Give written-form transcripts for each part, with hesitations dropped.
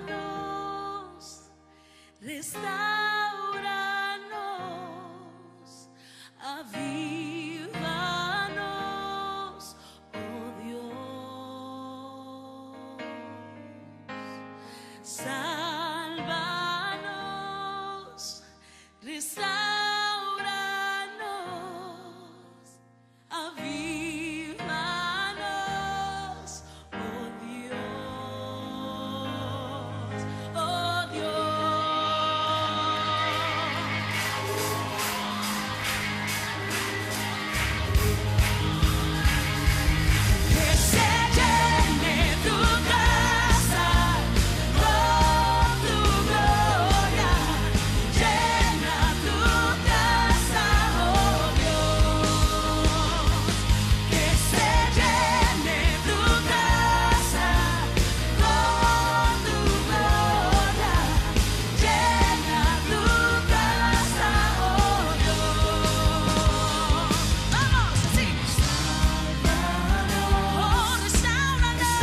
Sálvanos, restauranos, avívanos, oh Dios. Sálvanos, restauranos, avívanos, oh Dios, oh Dios. Que se llene tu casa con tu gloria, llena tu casa, oh Dios. Que se llene tu casa con tu gloria, llena tu casa, oh Dios. Vamos, sí. Oh, restauranos,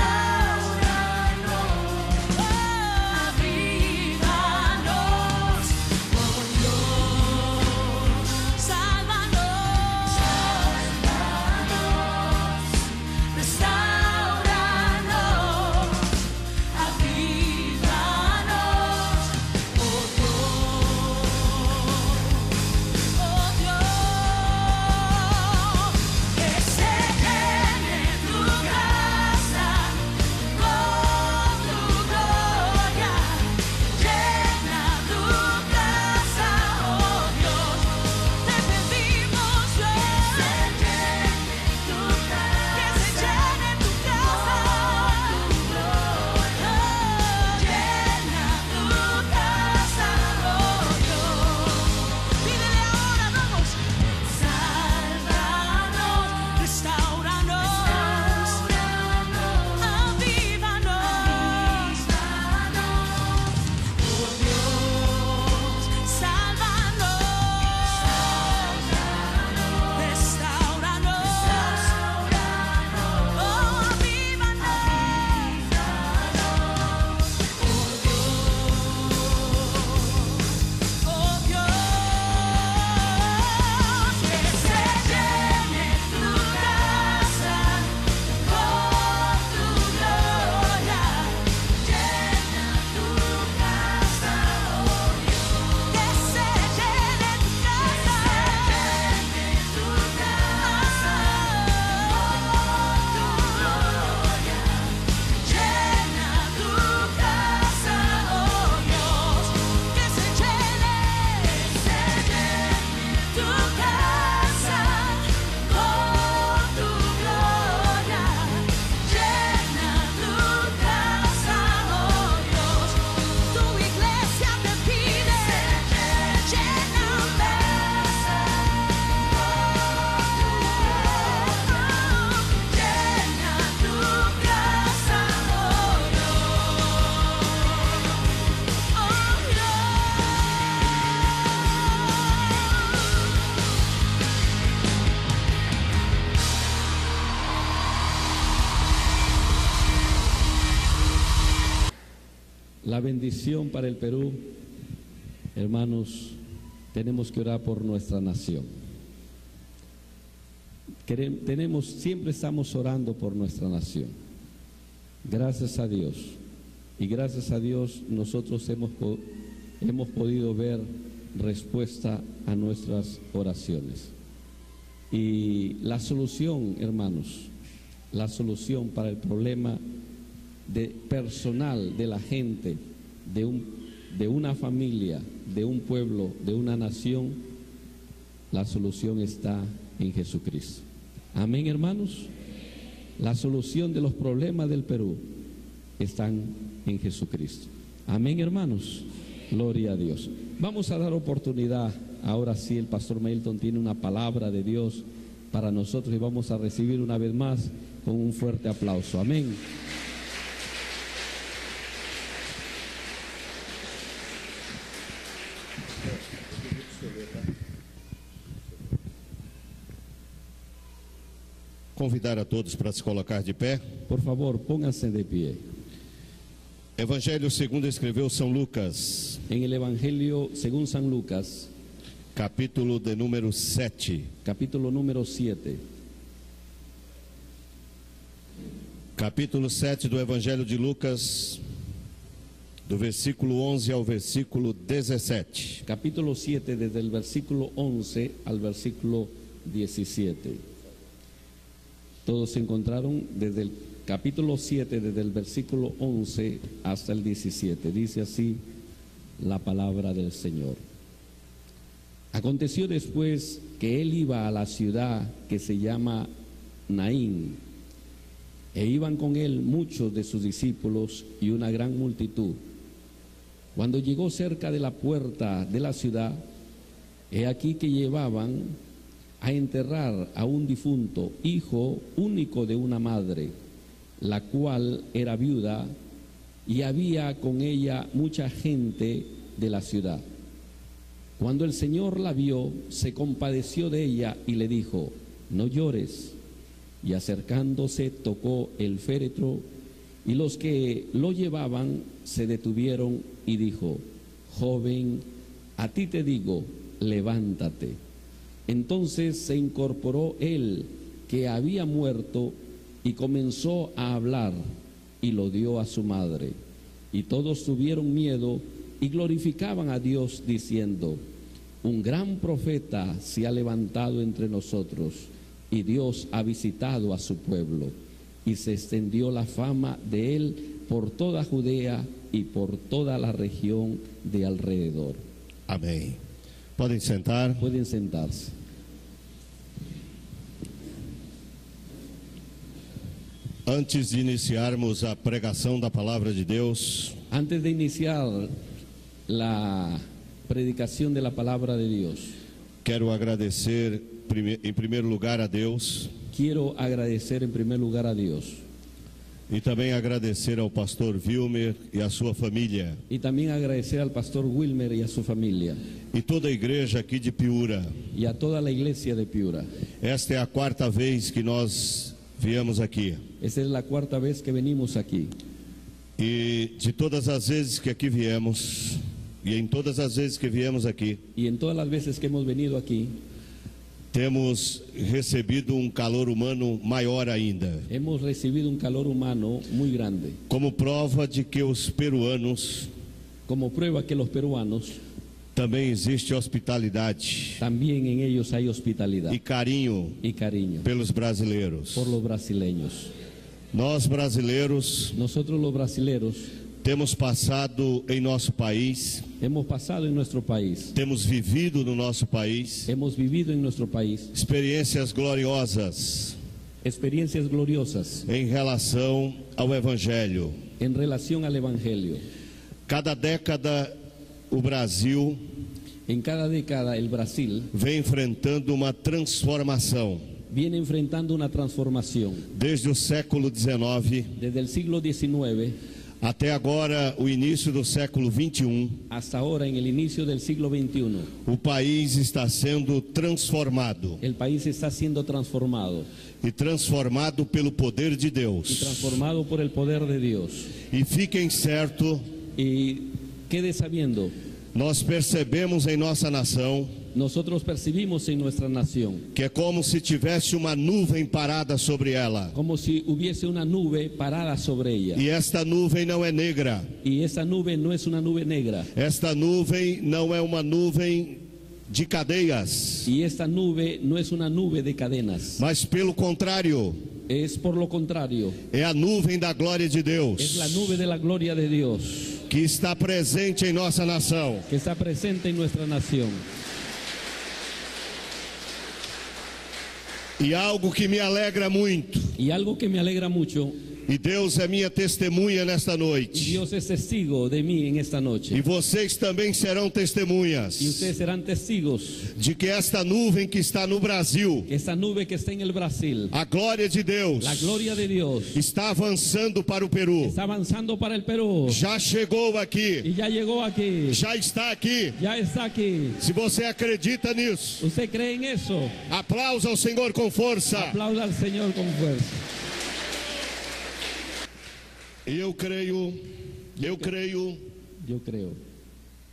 avívanos, oh Dios. Sálvanos, restauranos, avívanos, oh Dios, que se llene tu casa con tu gloria, llena tu casa, oh Dios, te pedimos, Dios, que se llene tu casa con tu gloria, llena tu casa, oh Dios. Pídele ahora, vamos. Sálvanos, restauranos, avívanos, oh Dios. Sálvanos, restauranos, oh avívanos, oh Dios, que se llene tu casa con tu gloria, llena tu casa, oh Dios, que se llene tu casa, tu casa con tu gloria, llena tu casa, oh Dios, que se llene tu casa con tu gloria, llena tu casa, oh Dios. Tu iglesia te pide, lléname, llena tu casa, oh Dios, oh La bendición para el Perú, hermanos, tenemos que orar por nuestra nación. Siempre estamos orando por nuestra nación. Gracias a Dios. Y gracias a Dios nosotros hemos podido ver respuesta a nuestras oraciones. Y la solución, hermanos, la solución para el problema personal de la gente, de una familia, de un pueblo, de una nación, la solución está en Jesucristo. Amén, hermanos. La solución de los problemas del Perú están en Jesucristo. Amén, hermanos. Gloria a Dios. Vamos a dar oportunidad. Ahora sí, el pastor Milton tiene una palabra de Dios para nosotros y vamos a recibir una vez más con un fuerte aplauso. Amén. Convidar a todos para se colocar de pé. Por favor, pónganse de pie. Evangelho segundo escreveu São Lucas, En el Evangelio según San Lucas, capítulo de número 7. capítulo número 7. Capítulo 7 do Evangelho de Lucas, do versículo 11 ao versículo 17. Capítulo 7, desde el versículo 11 al versículo 17. Todos se encontraron desde el capítulo 7, desde el versículo 11 hasta el 17. Dice así la palabra del Señor. Aconteció después que él iba a la ciudad que se llama Naín, e iban con él muchos de sus discípulos y una gran multitud. Cuando llegó cerca de la puerta de la ciudad, he aquí que llevaban a enterrar a un difunto, hijo único de una madre, la cual era viuda, y había con ella mucha gente de la ciudad. Cuando el Señor la vio, se compadeció de ella y le dijo: no llores. Y acercándose tocó el féretro, y los que lo llevaban se detuvieron y dijo: joven, a ti te digo, levántate. Entonces se incorporó él, que había muerto, y comenzó a hablar, y lo dio a su madre. Y todos tuvieron miedo y glorificaban a Dios, diciendo: un gran profeta se ha levantado entre nosotros, y Dios ha visitado a su pueblo. Y se extendió la fama de él por toda Judea y por toda la región de alrededor. Amém. Podem sentar. Pueden sentarse. Antes de iniciarmos a pregação da palavra de Deus, Antes de iniciar la predicación de la palabra de Dios, quero agradecer em primeiro lugar a Deus quiero agradecer en primer lugar a Dios e também agradecer ao pastor Wilmer e à sua família y también agradecer al pastor Wilmer y a su familia e toda a igreja aqui de Piura. y a toda la iglesia de Piura. Esta é a quarta vez que nós viemos aqui. Esta es la cuarta vez que venimos aquí. E de todas as vezes que aqui viemos, e em todas as vezes que viemos aqui, Y en todas las veces que hemos venido aquí, temos recebido um calor humano maior ainda, hemos recibido un calor humano muy grande, como prova de que os peruanos como prueba que los peruanos, também existe hospitalidade también en ellos hay hospitalidad e carinho y cariño pelos brasileiros. por los brasileños. Nós brasileiros Nosotros los brasileros temos passado em nosso país, hemos pasado en nuestro país, temos vivido no nosso país hemos vivido en nuestro país experiências gloriosas experiencias gloriosas em relação ao Evangelho. en relación al Evangelio. Cada década o Brasil En cada década el Brasil vem enfrentando uma transformação. viene enfrentando una transformación. Desde o século XIX Desde el siglo XIX até agora, o início do século XXI, hasta ahora, en el inicio del siglo XXI, o país está sendo transformado. el país está siendo transformado E transformado pelo poder de y Deus. transformado por el poder de Dios. E fiquem certo, Y quede sabiendo, nós percebemos em nossa nação nosotros percibimos en nuestra nación que é como se tivesse uma nuvem parada sobre ela. como si hubiese una nube parada sobre ella. E esta nuvem não é negra. Y esa nube no es una nube negra. Esta nuvem não é uma nuvem de cadeias. Y esta nube no es una nube de cadenas. Mas pelo contrário, Es por lo contrario, é a nuvem da glória de es Deus la nube de la gloria de Dios que está presente em nossa nação. que está presente en nuestra nación. E algo que me alegra muito, Y algo que me alegra mucho, e Deus é minha testemunha nesta y noite, Dios es testigo de mí en esta noche, e vocês também serão testemunhas, y ustedes serán testigos de que esta nuvem que está no Brasil, que esta nube que está en el Brasil, a glória de Deus, la gloria de Dios, está avançando para o Peru. está avanzando para el Perú Já chegou aqui, y ya llegó aquí, já está aqui. ya está aquí. Se você acredita nisso, ¿Usted cree en eso? aplausa ao Senhor com força. Aplauda al Señor con fuerza. E eu creio Eu creio Yo creo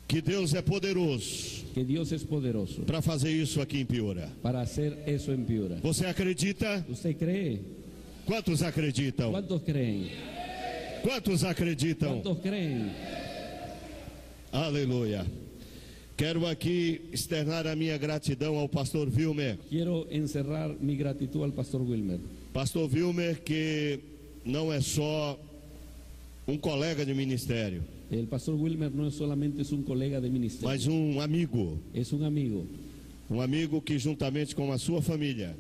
que Deus é poderoso que Dios es poderoso para fazer isso aqui em Piura. para hacer eso en Piura. Você acredita? ¿Usted cree? Quantos acreditam? ¿Cuántos creen? Quantos acreditam? ¿Cuántos creen? Aleluia. Quero aqui externar a minha gratidão ao pastor Wilmer. Quiero encerrar mi gratitud al pastor Wilmer. Pastor Wilmer, que não é só colega de ministério, El pastor Wilmer no es solamente un colega de ministerio, mas amigo. es un amigo Que juntamente com a sua família,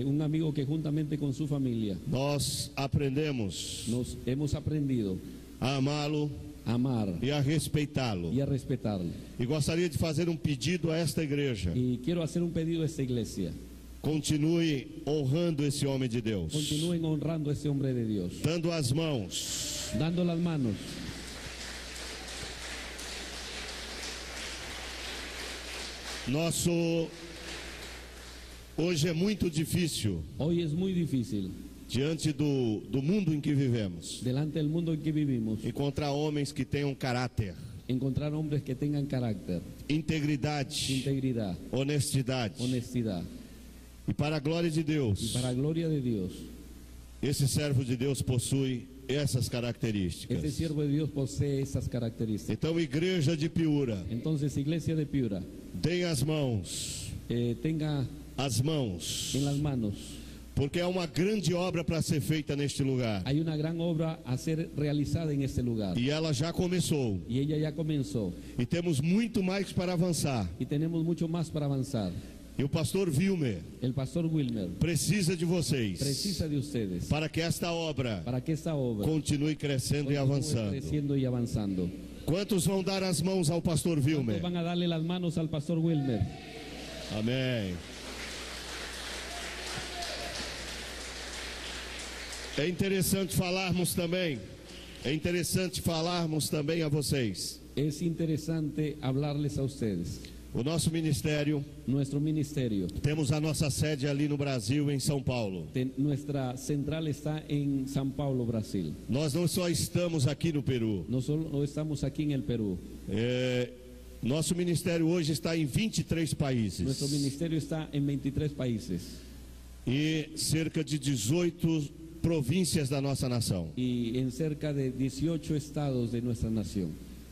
un amigo que juntamente con su familia nós aprendemos nos hemos aprendido a amá-lo a amar e a respeitá-lo. y a respetarlo. E gostaria de fazer pedido a esta igreja. Y quiero hacer un pedido a esta iglesia: Continue honrando esse homem de Deus, continúen honrando a ese hombre de Dios, dando as mãos. dando las manos. Hoje é muito difícil, Hoy es muy difícil, diante do mundo em que vivemos, delante del mundo en que vivimos, encontrar homens que tenham caráter, encontrar hombres que tengan carácter, integridade, integridad, honestidade. honestidad. E para a glória de Y Deus, para gloria de Dios, esse servo de Deus possui essas características. este siervo de Dios posee esas características. Então, igreja de Piura, Entonces, iglesia de Piura, deem as mãos, tenga as mãos, en las manos. porque há uma grande obra para ser feita neste lugar. Hay una gran obra a ser realizada en este lugar. E ela já começou. Y ella ya comenzó. E temos muito mais para avançar. Y tenemos mucho más para avanzar. E o pastor Wilmer El pastor Wilmer precisa de vocês precisa de ustedes para que esta obra para que esta obra continue crescendo e continúe avançando. creciendo y avanzando. Quantos vão dar as mãos ao pastor Wilmer? Van a darle las manos al pastor Wilmer. Amém. É interessante falarmos também a vocês. Es interesante hablarles a ustedes. O nosso ministério, Nuestro ministerio, temos a nossa sede ali no Brasil, em São Paulo. nuestra central está en São Paulo, Brasil. Nós não só estamos aqui no Peru. No solo estamos aquí en el Perú. Nosso ministério hoje está em 23 países. Nuestro ministerio está en 23 países E cerca de 18 províncias da nossa nação. y en cerca de 18 estados de nuestra nación.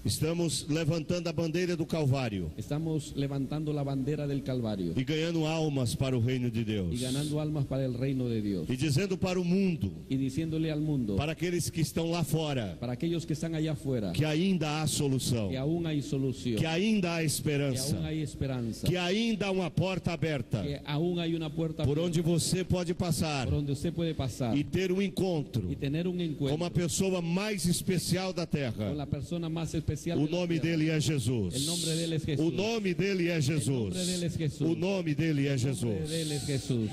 Estamos levantando a bandeira do Calvário Estamos levantando la bandera del Calvario e ganhando almas para o reino de y Deus. ganando almas para el reino de Dios. E dizendo para o mundo, Y diciéndole al mundo, para aqueles que estão lá fora, para aquellos que están allá afuera, que ainda há solução, que aún hay solución, que ainda há que esperança, aún hay esperanza, que ainda há uma porta aberta que aún hay una puerta por abierta onde você pode passar por donde usted puede pasar e ter um encontro y tener un com a encuentro pessoa mais especial da con terra. la persona más especial O de la nome tierra. dele é Jesus. El nombre de él es Jesús. O nome dele é Jesus. El nombre dele es Jesús. O nome dele é El nombre de Jesus. él es Jesús.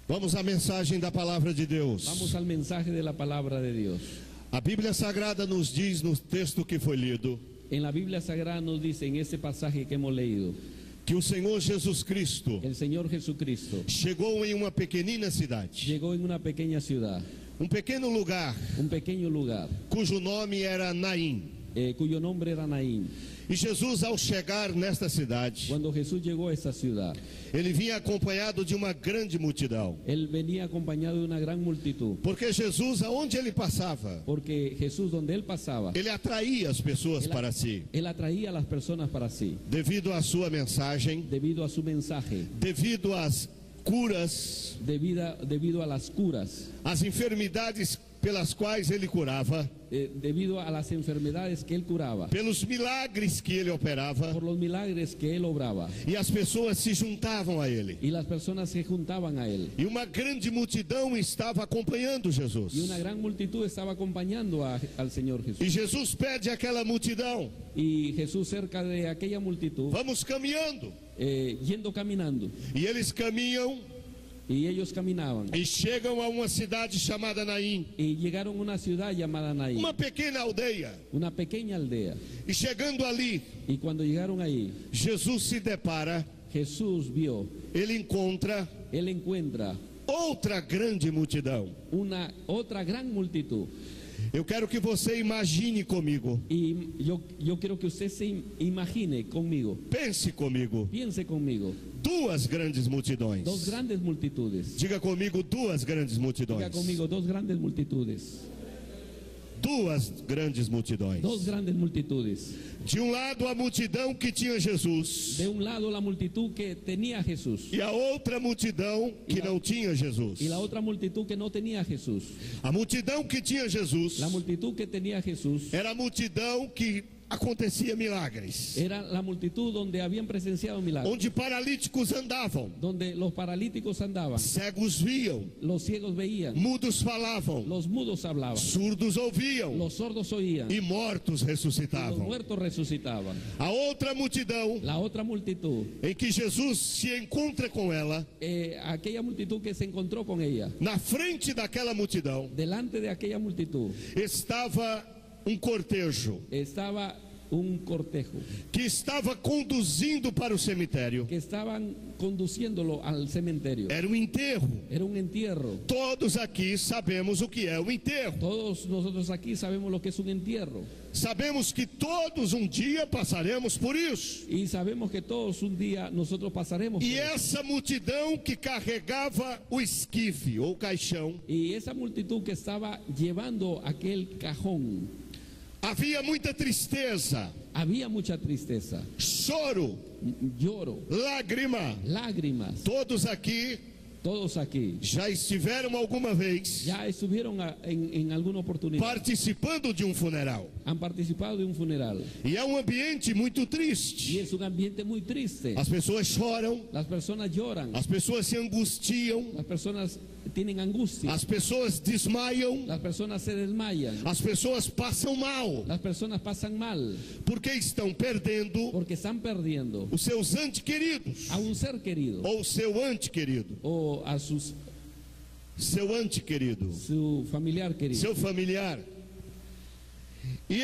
Vamos à mensagem da palavra de Deus. Vamos al mensaje de la palabra de Dios. A Bíblia Sagrada nos diz no texto que foi lido En la Biblia Sagrada nos dice en ese pasaje que hemos leído, que o Senhor Jesus Cristo el Señor Jesucristo chegou em uma pequenina cidade, llegó en una pequeña ciudad, pequeno lugar, un pequeño lugar, cujo nome era Naim. cuyo nombre era Naín. E Jesus, ao chegar nesta cidade, Cuando Jesús llegó a esta ciudad, ele vinha acompanhado de uma grande multidão. él venía acompañado de una gran multitud, Porque Jesus, aonde ele passava, porque Jesús, donde él pasaba, ele atraía as pessoas para si, él atraía a las personas para sí, devido à sua mensagem, debido a su mensaje, devido às curas, debido a las curas, às enfermidades pelas quais ele curava, debido a las enfermedades que él curaba, pelos milagres que ele operava, por los milagres que él obraba, e as pessoas se juntavam a ele. y las personas se juntaban a él, E uma grande multidão estava acompanhando Jesus. y una gran multitud estaba acompañando al Señor Jesús. E Jesus pede àquela multidão: Y Jesús, cerca de aquella multitud, vamos caminhando. yendo caminando, E eles caminham, Y ellos caminaban e chegam a uma cidade chamada Naim, y llegaron a una ciudad llamada Naín, uma pequena aldeia. una pequeña aldea. E chegando ali, Y cuando llegaron ahí, Jesus se depara, Jesús vio, ele encontra él encuentra outra grande multidão. una otra gran multitud. Eu quero que você imagine comigo, Y yo quiero que usted se imagine conmigo, pense comigo, piense conmigo, duas grandes multidões. dos grandes multitudes. Diga comigo, duas grandes multidões. Diga conmigo, dos grandes multitudes. Duas grandes multidões. Dos grandes multitudes. De um lado a multidão que tinha Jesus, De un lado la multitud que tenía a Jesús e a outra multidão que não tinha Jesus. y la otra multitud que no tenía a Jesús. A multidão que tinha Jesus La multitud que tenía a Jesús era a multidão que acontecia milagres, era la multitud donde habían presenciado milagros, onde paralíticos andavam, donde los paralíticos andaban, cegos viam, los ciegos veían, mudos falavam, los mudos hablaban, surdos ouviam los sordos oían, e mortos los ressuscitavam. muertos resucitaban. A outra multidão La otra multitud, em que Jesus se encontra com ela, aquella multitud que se encontró con ella, na frente daquela multidão delante de aquella multitud estava um cortejo estaba un cortejo que estava conduzindo para o cemitério. que estaban conduciéndolo al cementerio. Era um enterro. Era un entierro. Todos aqui sabemos o que é um enterro. Todos nosotros aquí sabemos lo que es un entierro Sabemos que todos um dia passaremos por isso. y sabemos que todos un día nosotros pasaremos por E eso. essa multidão que carregava o esquife ou caixão, Y esa multitud que estaba llevando aquel cajón, havia muita tristeza, había mucha tristeza, choro, lloro, lágrima. lágrimas. Todos aqui Todos aquí já estiveram alguma vez ya estuvieron en alguna oportunidad, participando de um funeral. han participado de un funeral E é um ambiente muito y triste. es un ambiente muy triste. As pessoas choram, Las personas lloran, as pessoas se angustiam, las personas tienen angustia, as pessoas desmaiam, las personas se desmayan, as pessoas passam mal, las personas pasan mal porque estão perdendo porque están perdiendo os seus entes queridos, a un ser querido ou seu ente querido, o a seu ente querido, su familiar querido. seu familiar. E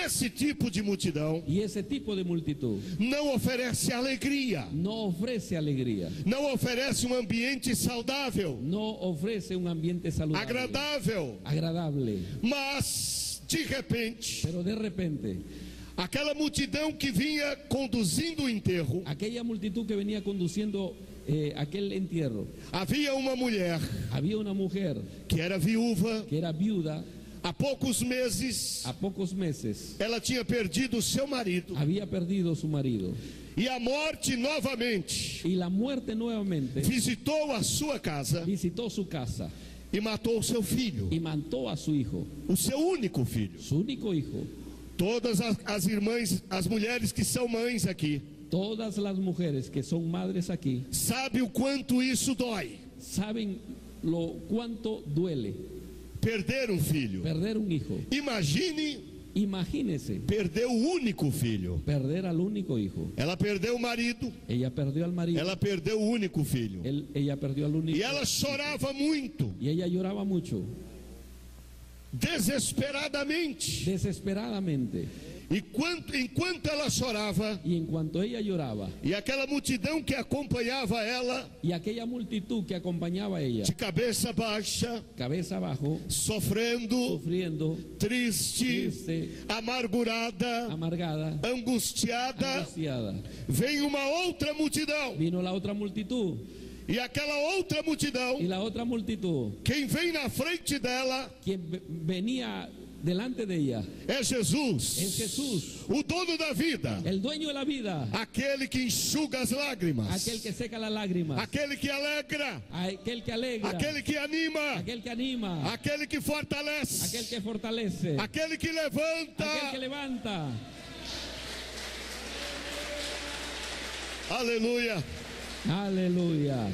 esse tipo de multidão Y ese tipo de multitud não oferece alegria, no ofrece alegría, não oferece um ambiente saudável, no ofrece un ambiente saludable, agradável, agradable. mas de repente, Pero de repente, aquela multidão que vinha conduzindo o enterro, aquella multitud que venía conduciendo aquel entierro, havia uma mulher había una mujer que era viúva. que era viuda. Há poucos meses A pocos meses ela tinha perdido o seu marido, había perdido su marido e a morte novamente y la muerte nuevamente visitou a sua casa visitó su casa e matou o seu filho, y mató a su hijo, o seu único filho. su único hijo. Todas as irmãs, as mulheres que são mães aqui, Todas las mujeres que son madres aquí sabe o quanto isso dói. saben lo cuánto duele Perder um filho. perder un hijo. Imagínese Perder o único filho. perder al único hijo. Ela perdeu o marido, Ella perdió al marido, ela perdeu o único filho. ella perdió al único E ela chorava muito, y ella lloraba mucho, desesperadamente. desesperadamente. Enquanto ela chorava, Y en cuanto ella lloraba e aquela multidão que acompanhava ela, y aquella multitud que acompañaba a ella, de cabeça baixa, cabeza abajo, sofrendo, sufriendo, triste, triste, amargurada, amargada, angustiada, angustiada, vem uma outra multidão. vino la otra multitud E aquela outra multidão, y la otra multitud, quem vem na frente dela quien venía delante de ella, é Jesus, es Jesús, o dono da vida, el dueño de la vida, aquele que enxuga as lágrimas, aquel que seca las lágrimas, aquele que alegra, aquel que alegra, aquele que anima, aquel que anima, aquele que fortalece, aquel que fortalece, aquele que levanta. aquel que levanta. Aleluia. Aleluya.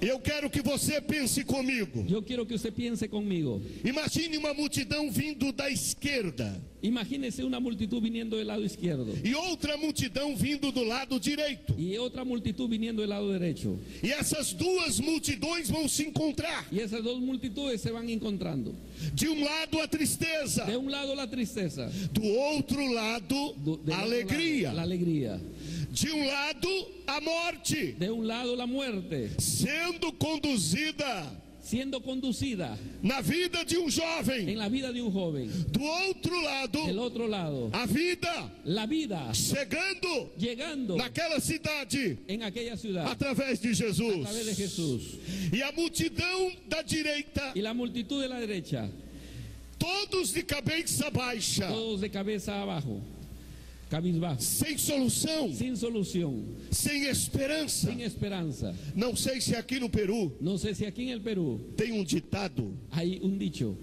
Eu quero que você pense comigo. Yo quiero que usted piense conmigo. Imagine uma multidão vindo da esquerda Imagínese una multitud viniendo del lado izquierdo e outra multidão vindo do lado direito. y otra multitud viniendo del lado derecho. E essas duas multidões vão se encontrar. Y esas dos multitudes se van encontrando. De um lado a tristeza, De un lado la tristeza, do outro lado del a otro alegria. lado, la alegría. De um lado a morte, De un lado la muerte, sendo conduzida siendo conducida na vida de um jovem. en la vida de un joven. Do outro lado, Del otro lado, a vida la vida chegando llegando naquela cidade en aquella ciudad através de a través de Jesus. Jesús. E a multidão da direita, Y la multitud de la derecha, todos de cabeça baixa, todos de cabeza abajo, cabizbajo, sem solução, sin solución, sem esperança. sin esperanza. Não sei se aqui no Peru No sé si aquí en el Perú tem um ditado, hay un dicho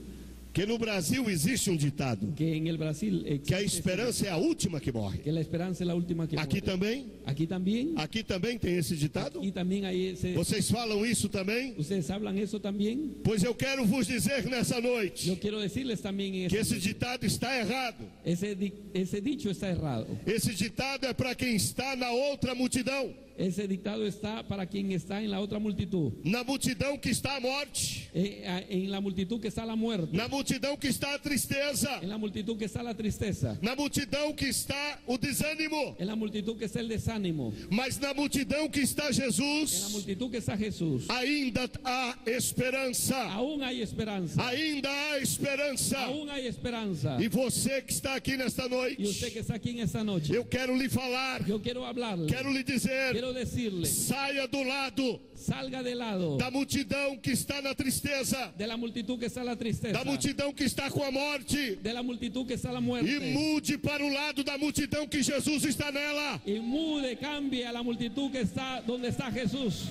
que no Brasil existe um ditado, que en el Brasil que a existe, esperança é a última que morre. que la esperanza es la última que Aqui muere. também? Aquí también Tem esse ditado? y también hay ese. Vocês falam isso também? ¿Ustedes hablan eso también? Pois eu quero vos dizer nessa noite Yo quiero decirles también en que esta esse noche, ditado está errado. ese dicho está errado. Esse ditado é para quem está na outra multidão, Ese dictado está para quien está en la otra multitud, na multidão que está a morte, en la multitud que está la muerte, na multidão que está a tristeza, en la multitud que está la tristeza, na multidão que está o desânimo, en la multitud que está el desánimo, mas na multidão que está en la Jesus, multitud que está Jesús. ainda há esperança. Aún hay esperanza, Ainda há esperança. aún hay esperanza. E você que está aqui nesta Y usted que noite, está aquí en esta noche, eu quero lhe falar, yo quiero hablarle, quero lhe dizer, quiero decirle, saia do lado salga de lado da multidão que está na tristeza, de la multitud que está la tristeza, da multidão que está com a morte, de la multitud que está la e muerte, mude para o lado da multidão que Jesus está nela. y mude, cambie a la multitud que está donde está Jesús.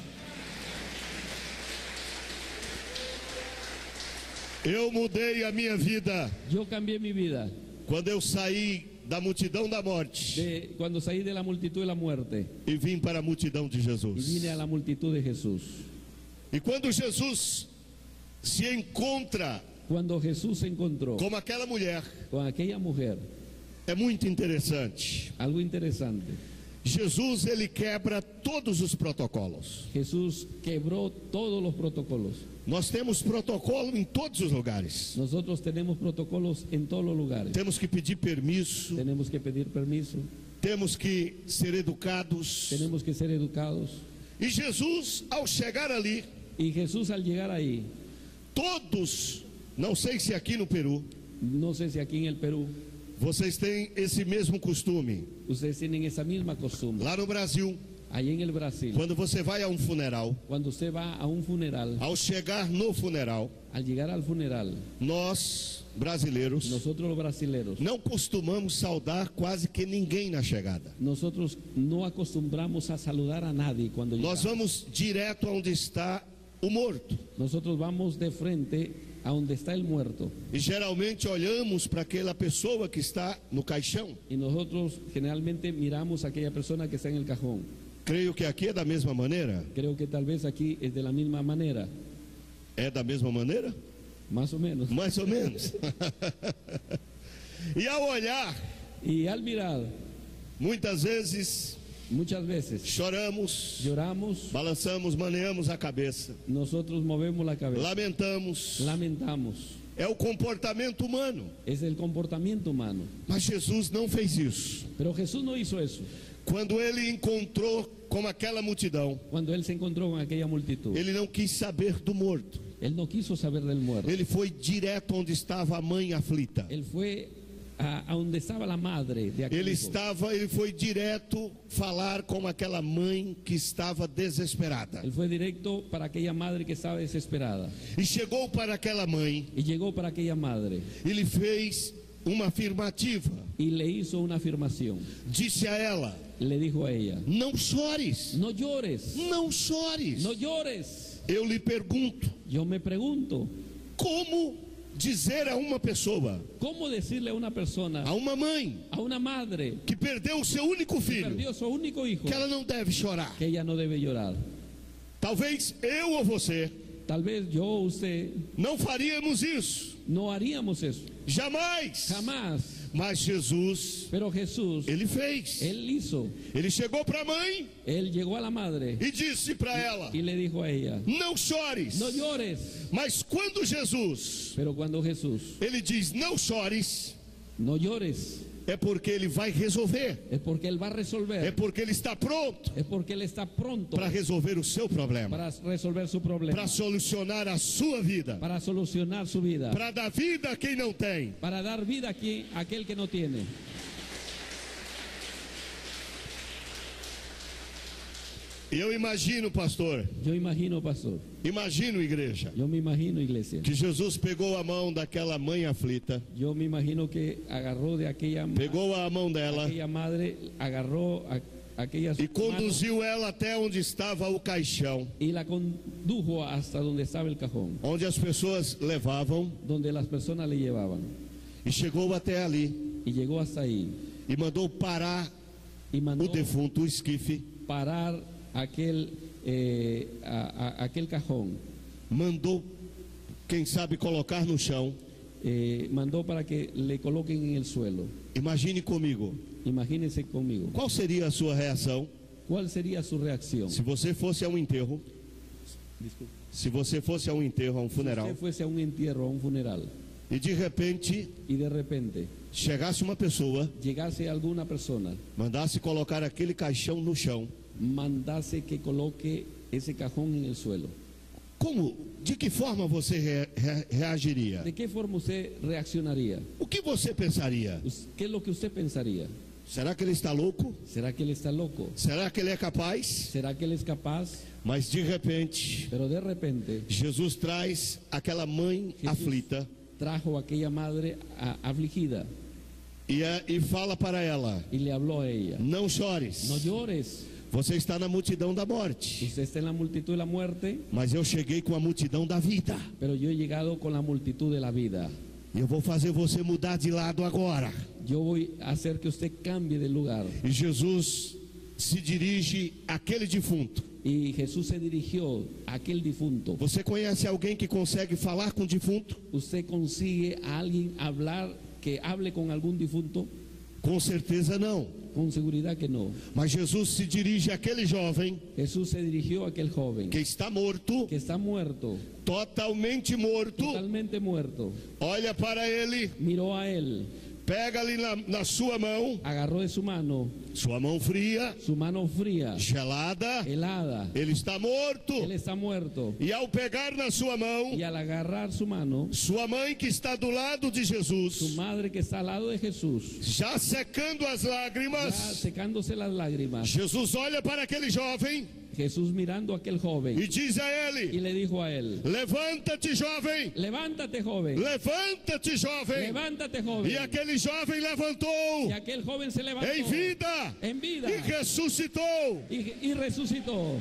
Eu mudei a minha vida Yo cambié mi vida quando eu saí da multidão da morte cuando salí de la multitud de la muerte e vim para a multidão de y Jesus. vine a la multitud de Jesús. E quando Jesus se encontra Cuando Jesús se encontró com aquela mulher, con aquella mujer, é muito interessante. algo interesante. Jesus, ele quebra todos os protocolos. Jesús quebró todos los protocolos. Nós temos protocolo em todos os lugares. Nosotros tenemos protocolos en todos los lugares. Temos que pedir permisso, Tenemos que pedir permiso, temos que ser educados. tenemos que ser educados. E Jesus, ao chegar ali, Y Jesús al llegar ahí, todos, não sei se aqui no Peru, no sé si aquí en el Perú, vocês têm esse mesmo costume. ustedes tienen esa misma costumbre. Lá no Brasil, Allí en el Brasil, quando você vai a um funeral, cuando usted va a un funeral, ao chegar no funeral, al llegar al funeral, nós, brasileiros, nosotros los brasileros, não costumamos saudar quase que ninguém na chegada. nosotros no acostumbramos a saludar a nadie cuando Nós llegamos. vamos direto aonde está o morto. Nosotros vamos de frente a donde está el muerto E geralmente olhamos para aquela pessoa que está no caixão. y nosotros generalmente miramos a aquella persona que está en el cajón. Creio que aqui é da mesma maneira. Creo que tal vez aquí es de la misma manera, É da mesma maneira? más o menos. Mais ou menos. E ao olhar, Y al mirar, muitas vezes muchas veces choramos, lloramos, balançamos, maneamos a cabeça, nosotros movemos la cabeza, lamentamos. lamentamos. É o comportamento humano. Es el comportamiento humano. Mas Jesus não fez isso. Pero Jesús no hizo eso. Quando ele encontrou com aquela multidão, Cuando él se encontró con aquella multitud, ele não quis saber do morto. él no quiso saber del muerto. Ele foi direto onde estava a mãe aflita. Él fue a donde estaba la madre de aquel hijo. Ele foi direto falar com aquela mãe que estava desesperada. Él fue directo para aquella madre que estaba desesperada. E chegou para aquela mãe, Y llegó para aquella madre ele fez uma afirmativa. y le hizo una afirmación. Disse a ela: Le dijo a ella: não chores, no llores, não chores. no llores. Eu lhe pergunto, Yo me pregunto, como dizer a uma pessoa, ¿cómo decirle a una persona, a uma mãe a una madre que perdeu o seu único que filho, perdió su único hijo, que ela não deve chorar? que ella no debe llorar? Talvez eu ou você Tal vez yo o usted não faríamos isso, no haríamos eso, jamais. jamás. Mas Jesus, Pero Jesús, ele fez. él hizo, Ele chegou para a mãe él llegó a la madre e disse para ela: y le dijo a ella, não chores. no llores. Mas quando Jesus, Pero cuando Jesús, ele diz não chores, no llores, é porque ele vai resolver. es porque él va a É resolver, porque ele está pronto es porque él está pronto para resolver o seu problema, para resolver su problema, para solucionar a sua vida, para solucionar su vida, para dar vida a quem não tem. para dar vida a aquel que no tiene. E eu imagino, pastor, Yo imagino, pastor, imagino, igreja, yo me imagino, iglesia, que Jesus pegou a mão daquela mãe aflita, yo me imagino que agarró de aquella pegou a mão dela aquella madre, agarró a aquellas e manos conduziu ela até onde estava o caixão, y la condujo hasta donde estaba el cajón, onde as pessoas levavam, donde las personas le llevaban, e chegou até ali y llegó hasta ahí e mandou parar y mandó o defunto, o esquife, parar aquel aquel cajón, mandou, quem sabe, colocar no chão. mandó para que le coloquen en el suelo. Imagine comigo, Imagínense conmigo, qual seria a sua reação ¿cuál sería su reacción? se você fosse a um enterro, Disculpe. se você fosse a um enterro, a um Si funeral, usted fuese a un entierro, a un funeral, e de repente y de repente chegasse uma pessoa, llegase alguna persona, mandasse colocar aquele caixão no chão, mandase que coloque ese cajón en el suelo, como, de que forma você reagiria? ¿de qué forma usted reaccionaría? O que você pensaria? ¿Qué es lo que usted pensaría? Será que ele está louco? ¿Será que él está loco? Será que ele é capaz? ¿Será que él es capaz? Mas de repente, Pero de repente Jesus traz aquela mãe Jesús aflita trajo a aquella madre afligida e fala para ela: y le habló a ella, não chores, no llores, você está na multidão da morte, usted está en la multitud de la muerte, mas eu cheguei com a multidão da vida, pero yo he llegado con la multitud de la vida. e eu vou fazer você mudar de lado agora. Yo voy a hacer que usted cambie de lugar. E Jesus se dirige àquele defunto. Y Jesús se dirigió a aquel difunto. Você conhece alguém que consegue falar com o defunto? ¿Usted consigue a alguien hablar, que hable con algún difunto? Com certeza não. Con seguridad que no. Mas Jesus se dirige àquele jovem Jesús se dirigió a aquel joven que está morto, que está muerto, totalmente morto. totalmente muerto. Olha para ele, Miró a él, pega ali na sua mão, agarró de su mão fría, gelada, helada. ele está morto. Él está muerto. E ao pegar na sua mão, Y al agarrar su mano, sua mãe que está do lado de su Jesus, madre que está al lado de Jesús, já secando as ya lágrimas, secándose las lágrimas, Jesus olha para aquele jovem Jesús mirando a aquel joven e diz a y ele: le dijo a él, levanta-te, jovem, levántate joven, levanta-te, jovem. levántate joven. E aquele jovem levantou Y aquel joven se levantó em vida en vida e ressuscitou. y resucitó.